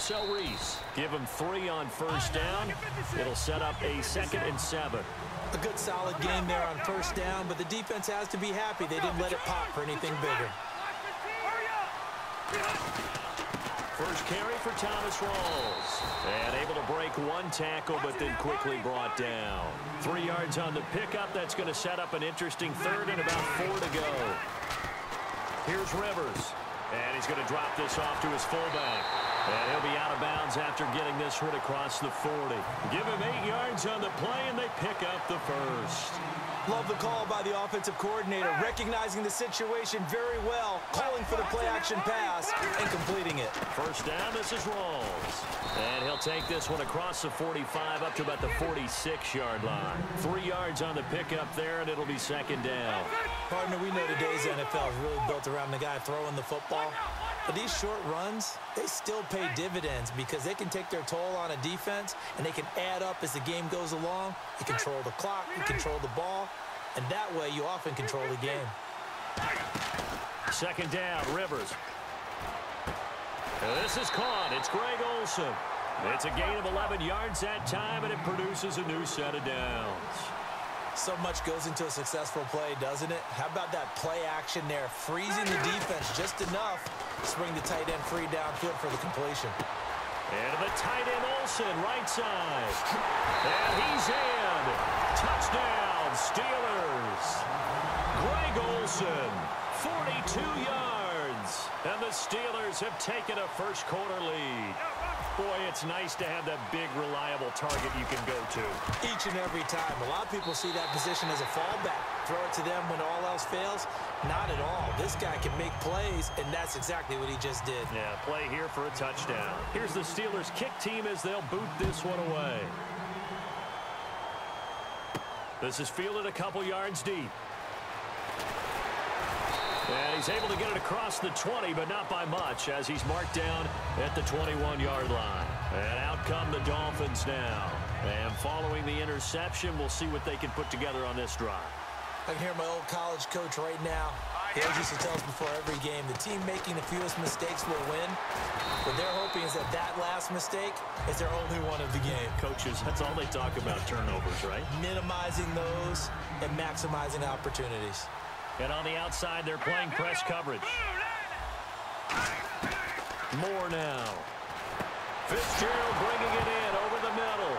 sell Reese. Give him 3 on first down. It'll set up a 2nd and 7. A good solid game there on first down, but the defense has to be happy they didn't let it pop for anything bigger. First carry for Thomas Rawls. And able to break 1 tackle, but then quickly brought down. 3 yards on the pickup. That's going to set up an interesting 3rd and about 4 to go. Here's Rivers. And he's going to drop this off to his fullback. And he'll be out of bounds after getting this one across the 40. Give him 8 yards on the play, and they pick up the first. Love the call by the offensive coordinator, recognizing the situation very well, calling for the play-action pass, and completing it. First down, this is Rawls. And he'll take this one across the 45 up to about the 46-yard line. 3 yards on the pickup there, and it'll be 2nd down. Partner, we know today's NFL is really built around the guy throwing the football. But these short runs, they still pay dividends because they can take their toll on a defense, and they can add up as the game goes along. You control the clock, you control the ball, and that way you often control the game. 2nd down, Rivers. This is caught. It's Greg Olsen. It's a gain of 11 yards that time, and it produces a new set of downs. So much goes into a successful play, doesn't it? How about that play action there, freezing the defense just enough to bring the tight end free downfield for the completion. And the tight end Olsen, right side. And he's in. Touchdown, Steelers. Greg Olsen, 42 yards. And the Steelers have taken a first-quarter lead. Boy, it's nice to have that big, reliable target you can go to. Each and every time. A lot of people see that position as a fallback. Throw it to them when all else fails. Not at all. This guy can make plays, and that's exactly what he just did. Yeah, play here for a touchdown. Here's the Steelers' kick team as they'll boot this one away. This is fielded a couple yards deep. And he's able to get it across the 20, but not by much, as he's marked down at the 21-yard line. And out come the Dolphins now. And following the interception, we'll see what they can put together on this drive. I can hear my old college coach right now. He always used to tell us before every game, the team making the fewest mistakes will win. What they're hoping is that that last mistake is their only one of the game. Coaches, that's all they talk about, turnovers, right? Minimizing those and maximizing opportunities. And on the outside, they're playing press coverage. Moore now. Fitzgerald bringing it in over the middle.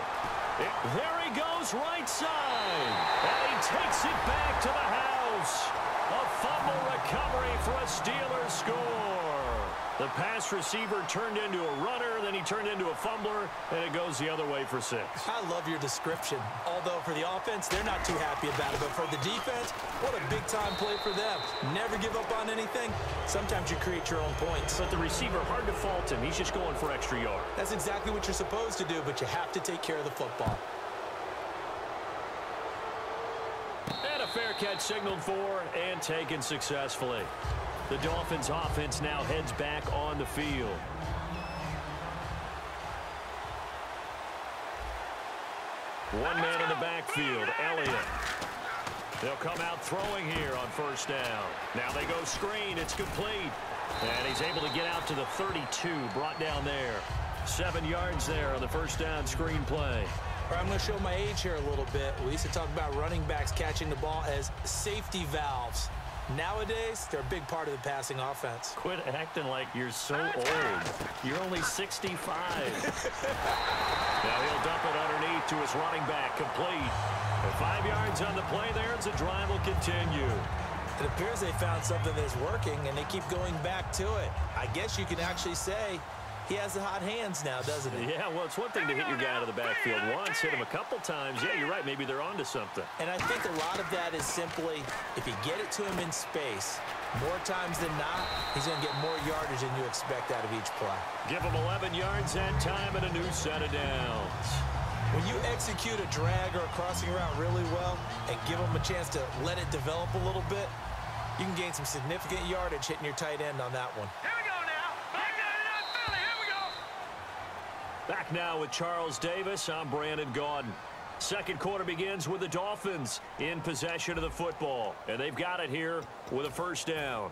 There he goes, right side. And he takes it back to the house. A fumble recovery for a Steelers score. The pass receiver turned into a runner, then he turned into a fumbler, and it goes the other way for 6. I love your description. Although for the offense, they're not too happy about it. But for the defense, what a big-time play for them. Never give up on anything. Sometimes you create your own points. But the receiver, hard to fault him. He's just going for extra yard. That's exactly what you're supposed to do, but you have to take care of the football. And a fair catch signaled for and taken successfully. The Dolphins offense now heads back on the field. One man in the backfield, Elliott. They'll come out throwing here on first down. Now they go screen. It's complete. And he's able to get out to the 32, brought down there. 7 yards there on the first down screen play. All right, I'm going to show my age here a little bit. We used to talk about running backs catching the ball as safety valves. Nowadays, they're a big part of the passing offense. Quit acting like you're so old. You're only 65. Now he'll dump it underneath to his running back, complete. And 5 yards on the play there as the drive will continue. It appears they found something that's working, and they keep going back to it. I guess you can actually say he has the hot hands now, doesn't he? Yeah, well, it's one thing to hit your guy out of the backfield once, hit him a couple times. Yeah, you're right. Maybe they're onto something. And I think a lot of that is simply if you get it to him in space, more times than not, he's going to get more yardage than you expect out of each play. Give him 11 yards that time and a new set of downs. When you execute a drag or a crossing route really well and give him a chance to let it develop a little bit, you can gain some significant yardage hitting your tight end on that one. Back now with Charles Davis. I'm Brandon Gaudin. Second quarter begins with the Dolphins in possession of the football. And they've got it here with a first down.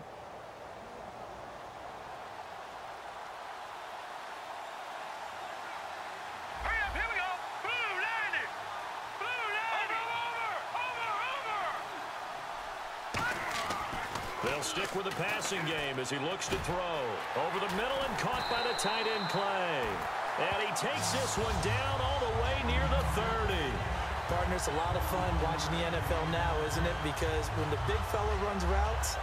They'll stick with the passing game as he looks to throw. Over the middle and caught by the tight end Clay. And he takes this one down all the way near the 30. Partner, it's a lot of fun watching the NFL now, isn't it? Because when the big fella runs routes,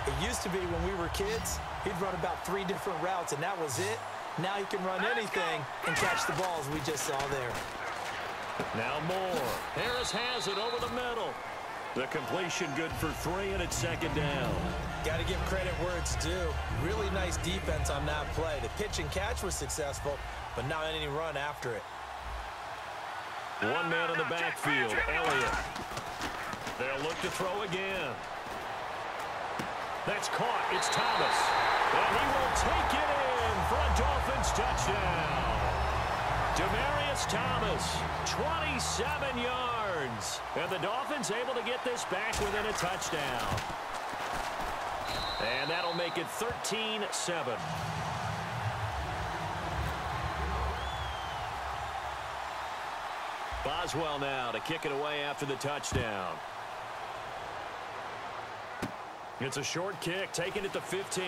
it used to be when we were kids, he'd run about 3 different routes, and that was it. Now he can run anything and catch the balls we just saw there. Now Moore. Harris has it over the middle. The completion good for 3, and it's second down. Got to give credit where it's due. Really nice defense on that play. The pitch and catch was successful, but not any run after it. One man in the backfield, Elliott. They'll look to throw again. That's caught. It's Thomas. And he will take it in for a Dolphins touchdown. Demaryius Thomas, 27 yards. And the Dolphins able to get this back within a touchdown. And that'll make it 13-7. Boswell now to kick it away after the touchdown. It's a short kick, taking it to 15.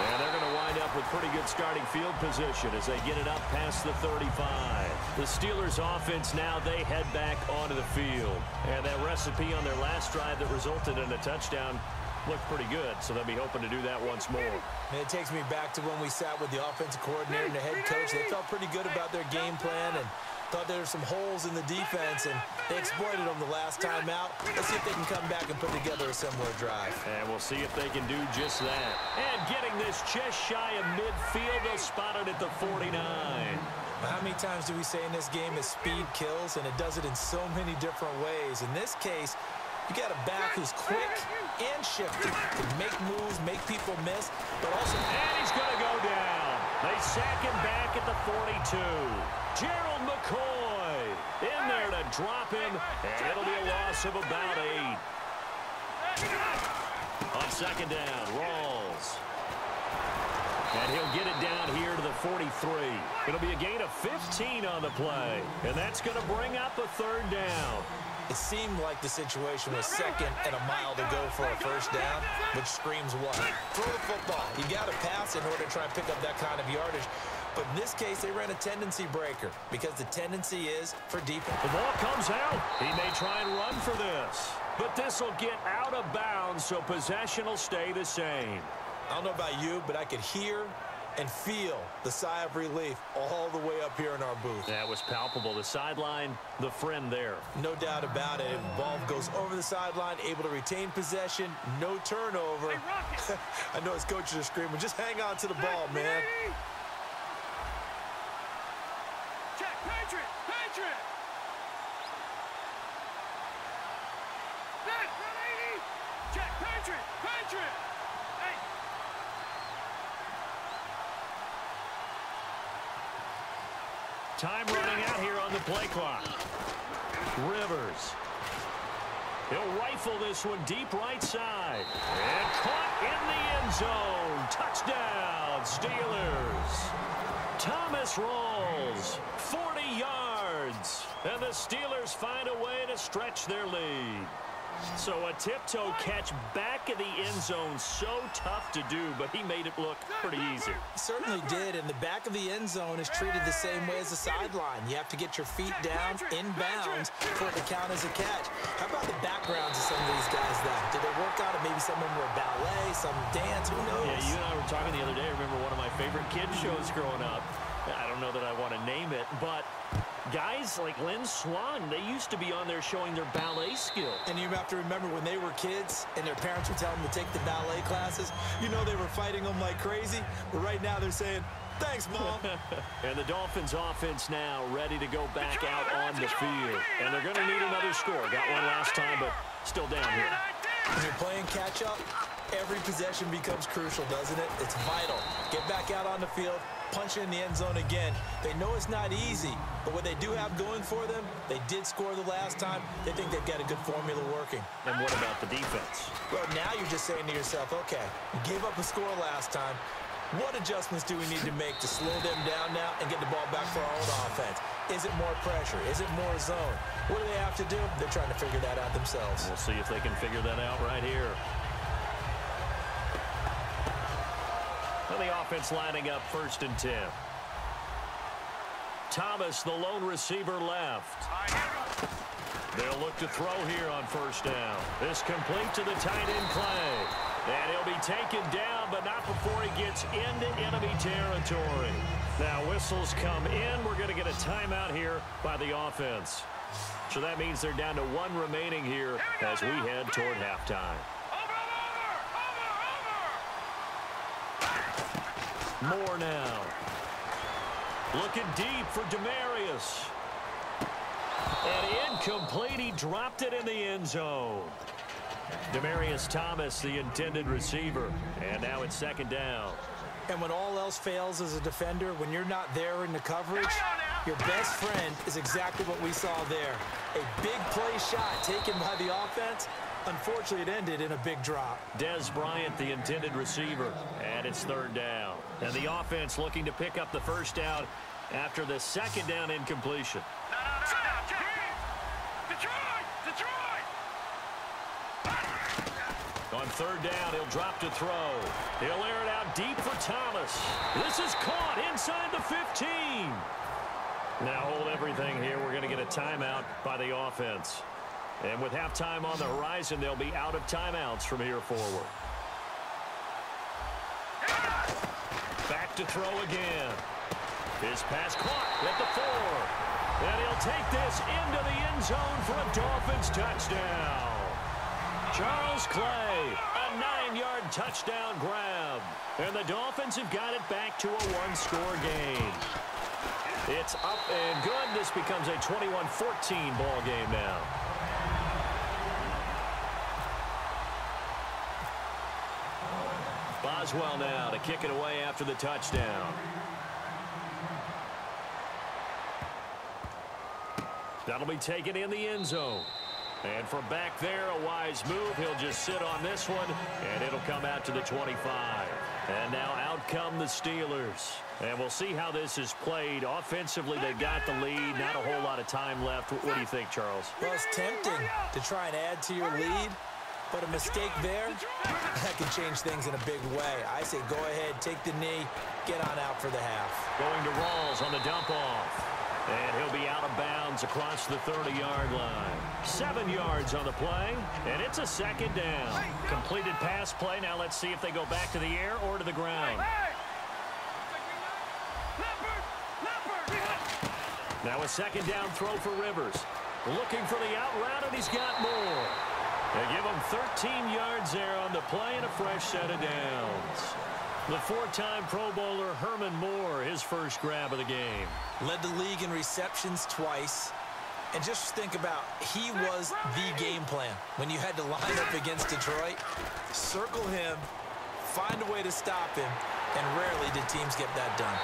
And they're going to wind up with pretty good starting field position as they get it up past the 35. The Steelers offense now, they head back onto the field. And that recipe on their last drive that resulted in a touchdown looked pretty good, so they'll be hoping to do that once more. And it takes me back to when we sat with the offensive coordinator and the head coach. They felt pretty good about their game plan and thought there were some holes in the defense, and they exploited them the last time out. Let's see if they can come back and put together a similar drive. And we'll see if they can do just that. And getting this just shy of midfield, they'll spot it at the 49. How many times do we say in this game that speed kills, and it does it in so many different ways. In this case, you got a back who's quick and shifty, can make moves, make people miss, but also... And he's going to go down. They sack him back at the 42. Gerald McCoy in there to drop him, and it'll be a loss of about 8. On second down, Rawls. And he'll get it down here to the 43. It'll be a gain of 15 on the play, and that's going to bring up a third down. It seemed like the situation was second and a mile to go for a first down, which screams what? Throw the football. You got to pass in order to try and pick up that kind of yardage. But in this case, they ran a tendency breaker because the tendency is for defense. The ball comes out. He may try and run for this, but this will get out of bounds, so possession will stay the same. I don't know about you, but I could hear and feel the sigh of relief all the way up here in our booth. That was palpable. The sideline, the friend there. No doubt about it. The ball goes over the sideline, able to retain possession, no turnover. I know his coaches are screaming, just hang on to the ball, man. Check, Patriot! Patriot! Check, Patriot! Patriot! Hey! Time running out here on the play clock. Rivers. He'll rifle this one deep right side. And caught in the end zone. Touchdown, Steelers. Thomas Rawls, 40 yards. And the Steelers find a way to stretch their lead. So a tiptoe catch back in the end zone, so tough to do, but he made it look pretty easy. He certainly did, and the back of the end zone is treated the same way as the sideline. You have to get your feet down, inbounds, for it to count as a catch. How about the backgrounds of some of these guys, though? Did they work on it? Maybe some of them were ballet, some dance, who knows? Yeah, you and I were talking the other day. I remember one of my favorite kids shows growing up. I don't know that I want to name it, but guys like Lynn Swan, they used to be on there showing their ballet skill. And you have to remember when they were kids and their parents would tell them to take the ballet classes, you know they were fighting them like crazy, but right now they're saying, thanks, Mom. And the Dolphins offense now ready to go back out on the field. And they're going to need another score. Got one last time, but still down here. When you're playing catch-up, every possession becomes crucial, doesn't it? It's vital. Get back out on the field, punch in the end zone again. They know it's not easy, but what they do have going for them, they did score the last time. They think they've got a good formula working. And what about the defense? Well, now you're just saying to yourself, okay, we gave up a score last time. What adjustments do we need to make to slow them down now and get the ball back for our own offense? Is it more pressure? Is it more zone? What do they have to do? They're trying to figure that out themselves. We'll see if they can figure that out right here. offense lining up 1st and 10. Thomas, the lone receiver, left. They'll look to throw here on 1st down. This complete to the tight end, Clay. And he'll be taken down, but not before he gets into enemy territory. Now, whistles come in. We're going to get a timeout here by the offense. So that means they're down to 1 remaining here as we head toward halftime. More now. Looking deep for Demarius. And incomplete. He dropped it in the end zone. Demarius Thomas, the intended receiver. And now it's 2nd down. And when all else fails as a defender, when you're not there in the coverage, your best friend is exactly what we saw there. A big play shot taken by the offense. Unfortunately, it ended in a big drop. Dez Bryant, the intended receiver, and it's 3rd down. And the offense looking to pick up the 1st down after the 2nd down incompletion. On 3rd down, he'll drop to throw. He'll air it out deep for Thomas. This is caught inside the 15. Now hold everything here. We're going to get a timeout by the offense. And with halftime on the horizon, they'll be out of timeouts from here forward. Back to throw again. His pass caught at the 4. And he'll take this into the end zone for a Dolphins touchdown. Charles Clay, a 9-yard touchdown grab. And the Dolphins have got it back to a 1-score game. It's up and good. This becomes a 21-14 ball game now. Boswell now to kick it away after the touchdown. That'll be taken in the end zone. And from back there, a wise move. He'll just sit on this one, and it'll come out to the 25. And now out come the Steelers. And we'll see how this is played. Offensively, they've got the lead. Not a whole lot of time left. What do you think, Charles? Well, it's tempting to try and add to your lead, but a mistake there, that can change things in a big way. I say go ahead, take the knee, get on out for the half. Going to Rawls on the dump-off. And he'll be out of bounds across the 30-yard line. 7 yards on the play, and it's a 2nd down. Completed pass play. Now let's see if they go back to the air or to the ground. Now a 2nd down throw for Rivers. Looking for the out route, and he's got more. They give him 13 yards there on the play and a fresh set of downs. The 4-time Pro Bowler Herman Moore, his first grab of the game. Led the league in receptions twice. And just think about, he was the game plan. When you had to line up against Detroit, circle him, find a way to stop him, and rarely did teams get that done.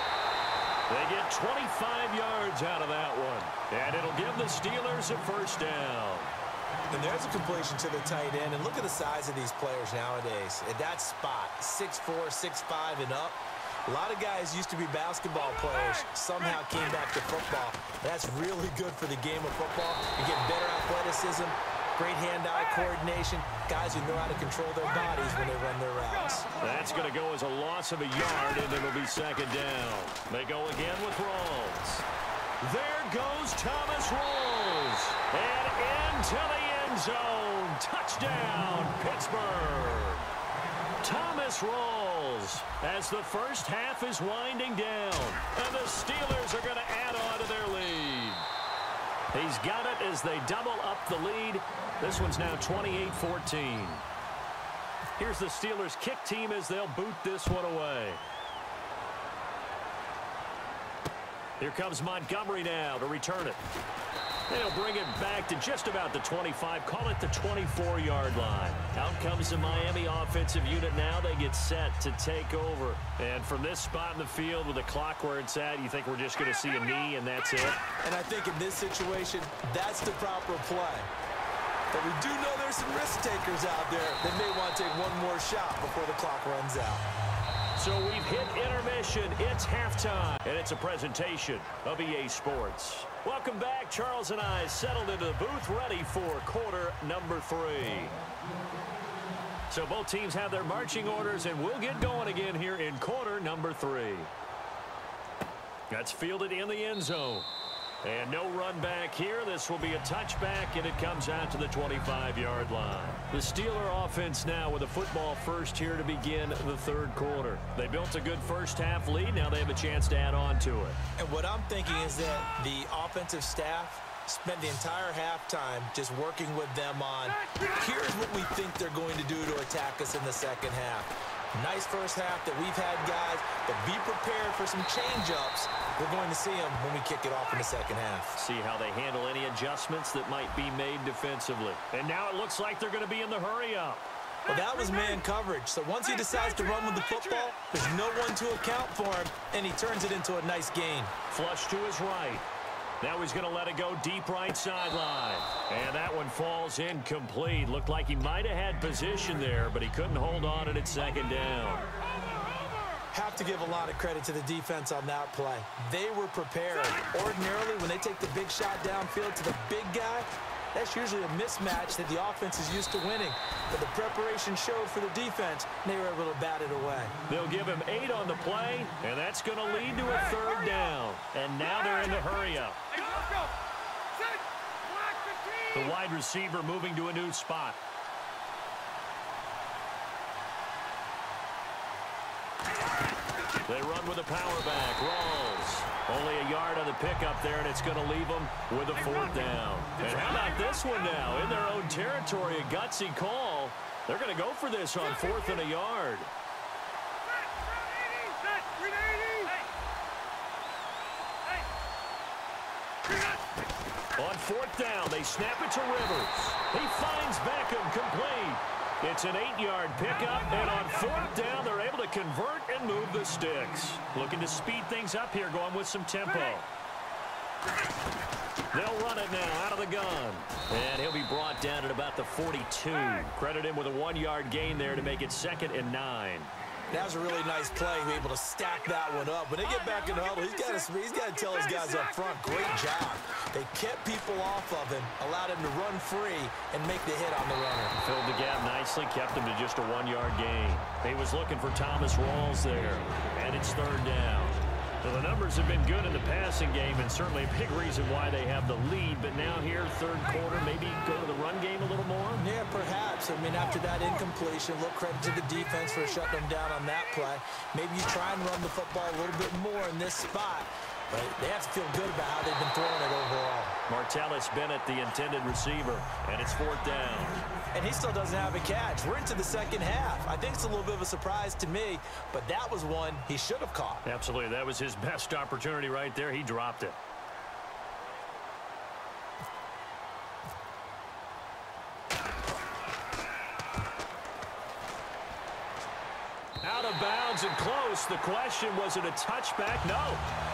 They get 25 yards out of that one. And it'll give the Steelers a 1st down. And there's a completion to the tight end. And look at the size of these players nowadays. At that spot, 6'4", 6'5", and up. A lot of guys used to be basketball players, somehow came back to football. That's really good for the game of football. You get better athleticism, great hand-eye coordination, guys who know how to control their bodies when they run their routes. That's going to go as a loss of a yard, and it'll be 2nd down. They go again with Rawls. There goes Thomas Rawls. And into the end zone. Touchdown, Pittsburgh. Thomas Rawls as the first half is winding down. And the Steelers are going to add on to their lead. He's got it as they double up the lead. This one's now 28-14. Here's the Steelers kick team as they'll boot this one away. Here comes Montgomery now to return it. They'll bring it back to just about the 25, call it the 24-yard line. Out comes the Miami offensive unit now. They get set to take over. And from this spot in the field with the clock where it's at, you think we're just going to see a knee and that's it? And I think in this situation, that's the proper play. But we do know there's some risk takers out there that may want to take one more shot before the clock runs out. So we've hit intermission. It's halftime, and it's a presentation of EA Sports. Welcome back. Charles and I settled into the booth, ready for quarter number 3. So both teams have their marching orders, and we'll get going again here in quarter number 3. That's fielded in the end zone. And no run back here. This will be a touchback, and it comes out to the 25-yard line. The Steeler offense now with a football first here to begin the third quarter. They built a good first-half lead. Now they have a chance to add on to it. And what I'm thinking is that the offensive staff spent the entire halftime just working with them on, here's what we think they're going to do to attack us in the second half. Nice first half that we've had, guys, but be prepared for some change-ups. We're going to see them when we kick it off in the second half. See how they handle any adjustments that might be made defensively. And now it looks like they're going to be in the hurry-up. Well, that was man coverage. So once he decides to run with the football, there's no one to account for him, and he turns it into a nice gain. Flush to his right. Now he's going to let it go deep right sideline. And that one falls incomplete. Looked like he might have had position there, but he couldn't hold on at second down. Have to give a lot of credit to the defense on that play. They were prepared. Ordinarily, when they take the big shot downfield to the big guy, that's usually a mismatch that the offense is used to winning. But the preparation showed for the defense, and they were able to bat it away. They'll give him 8 on the play, and that's going to lead to a third down. And now they're in the hurry-up. The wide receiver moving to a new spot. They run with a power back. Rawls. Only a yard on the pickup there, and it's going to leave them with a fourth down. And how about this one now? In their own territory, a gutsy call. They're going to go for this on 4th and a yard. On 4th down, they snap it to Rivers. He finds Beckham complete. It's an 8-yard pickup, and on 4th down, they're able to convert and move the sticks. Looking to speed things up here, going with some tempo. They'll run it now out of the gun. And he'll be brought down at about the 42. Credit him with a 1-yard gain there to make it 2nd and 9. That was a really nice play, be able to stack that one up. When they get back in the huddle, he's got to tell his guys up front, great job. They kept people off of him, allowed him to run free and make the hit on the runner. Filled the gap nicely, kept him to just a 1-yard gain. He was looking for Thomas Rawls there, and it's 3rd down. So the numbers have been good in the passing game, and certainly a big reason why they have the lead. But now here, third quarter, maybe go to the run game a little more? Yeah, perhaps. I mean, after that incompletion, look, credit to the defense for shutting them down on that play. Maybe you try and run the football a little bit more in this spot. But they have to feel good about how they've been throwing it overall. Martellus Bennett, the intended receiver, and it's 4th down. And he still doesn't have a catch. We're into the second half. I think it's a little bit of a surprise to me, but that was one he should have caught. Absolutely. That was his best opportunity right there. He dropped it. Out of bounds and close. The question, was it a touchback? No.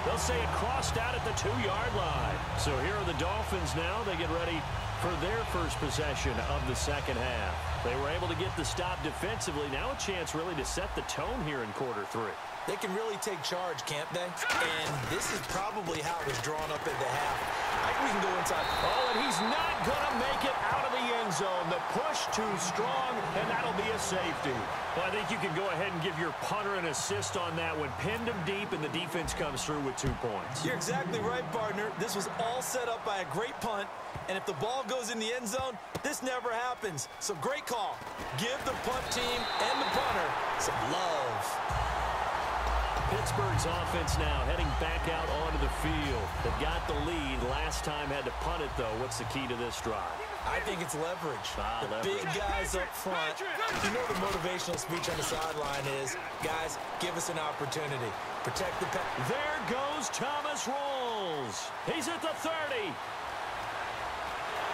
They'll say it crossed out at the 2-yard line. So here are the Dolphins now. They get ready for their first possession of the second half. They were able to get the stop defensively. Now a chance really to set the tone here in quarter 3. They can really take charge, can't they? And this is probably how it was drawn up at the half. I think we can go inside. Oh, and he's not going to make it out of the end zone. The push too strong, and that'll be a safety. Well, I think you can go ahead and give your punter an assist on that one. Pinned him deep, and the defense comes through with 2 points. You're exactly right, partner. This was all set up by a great punt, and if the ball goes in the end zone, this never happens. So great call. Give the punt team and the punter some love. Pittsburgh's offense now heading back out onto the field. They've got the lead. Last time had to punt it, though. What's the key to this drive? I think it's leverage. Leverage. Big guys up front. You know the motivational speech on the sideline is, guys, give us an opportunity. Protect the pass. There goes Thomas Rawls. He's at the 30.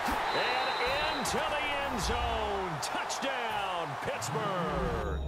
And into the end zone. Touchdown, Pittsburgh.